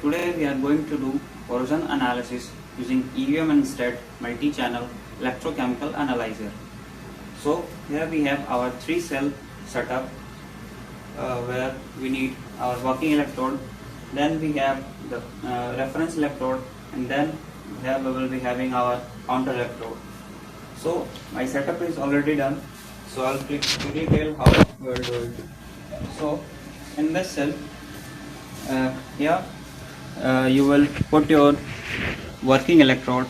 Today we are going to do corrosion analysis using IVIUMnSTAT Multichannel Electrochemical Analyzer. So here we have our 3-cell setup where we need our working electrode, then we have the reference electrode, and then here we will be having our counter electrode. So my setup is already done, so I'll quickly tell how we will do it. So in this cell, here you will put your working electrode.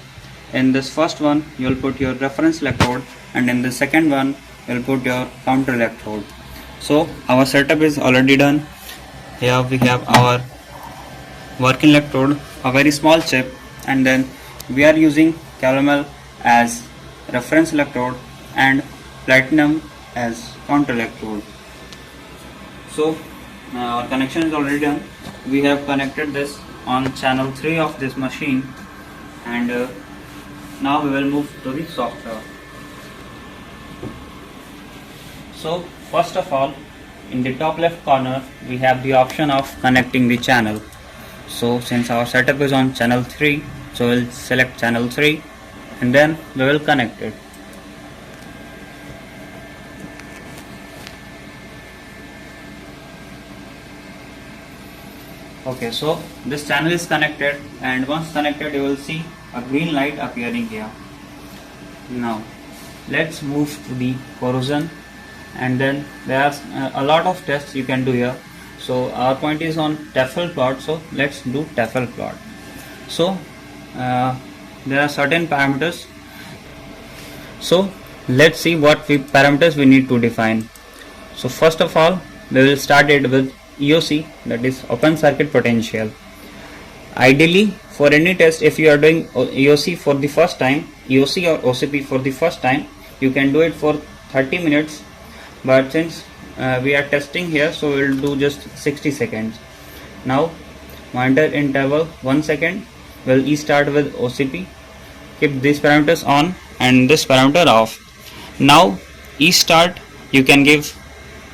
In this first one you will put your reference electrode, and in the second one you will put your counter electrode. So our setup is already done. Here we have our working electrode, a very small chip, and then we are using caramel as reference electrode and platinum as counter electrode. So our connection is already done. We have connected this on channel 3 of this machine, and now we will move to the software. So first of all, in the top left corner we have the option of connecting the channel. So since our setup is on channel 3, so we'll select channel 3 and then we will connect it. Okay, so this channel is connected, and once connected you will see a green light appearing here. Now let's move to the corrosion, and then there are a lot of tests you can do here. So our point is on Tafel plot, so let's do Tafel plot. So there are certain parameters, so let's see what parameters we need to define. So first of all, we will start it with EOC, that is open circuit potential. Ideally, for any test, if you are doing EOC for the first time, EOC or OCP for the first time, you can do it for 30 minutes, but since we are testing here, so we will do just 60 seconds. Now monitor interval 1 second. We'll start with OCP, keep these parameters on and this parameter off. Now start you can give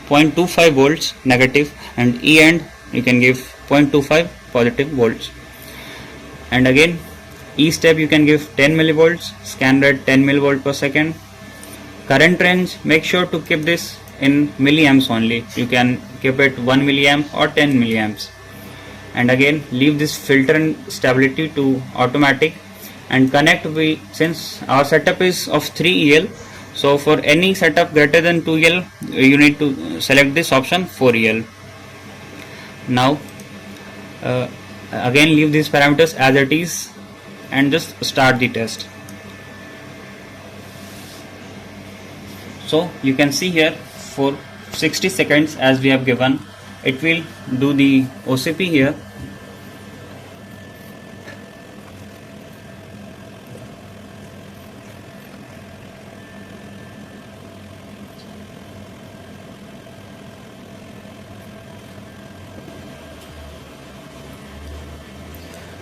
0.25 volts negative, and end you can give 0.25 positive volts. And again, step you can give 10 millivolts, scan rate 10 millivolt per second. Current range, make sure to keep this in milliamps only. You can keep it 1 milliamp or 10 milliamps. And again, leave this filter and stability to automatic, and connect. Since our setup is of 3 EL, so for any setup greater than 2 EL, you need to select this option 4 EL. Now again, leave these parameters as it is and just start the test. So you can see here for 60 seconds as we have given, it will do the OCP here.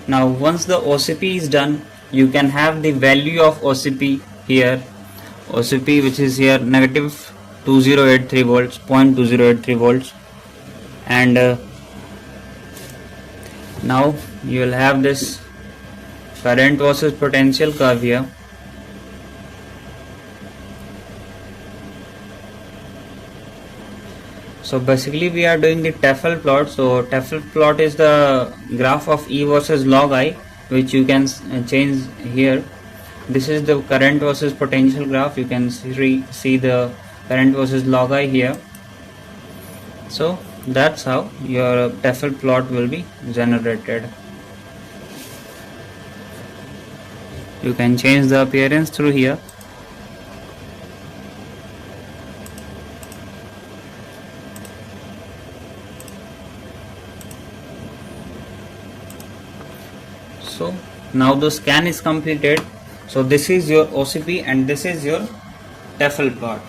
Now once the OCP is done, you can have the value of OCP here. OCP which is here negative 2083 volts, 0.2083 volts, and now you will have this current versus potential curve here. So basically we are doing the Tafel plot. So Tafel plot is the graph of E versus log I, which you can change here. This is the current versus potential graph. You can see the current versus log I here. So that's how your Tafel plot will be generated. You can change the appearance through here. So now the scan is completed. So this is your OCP and this is your Tafel plot.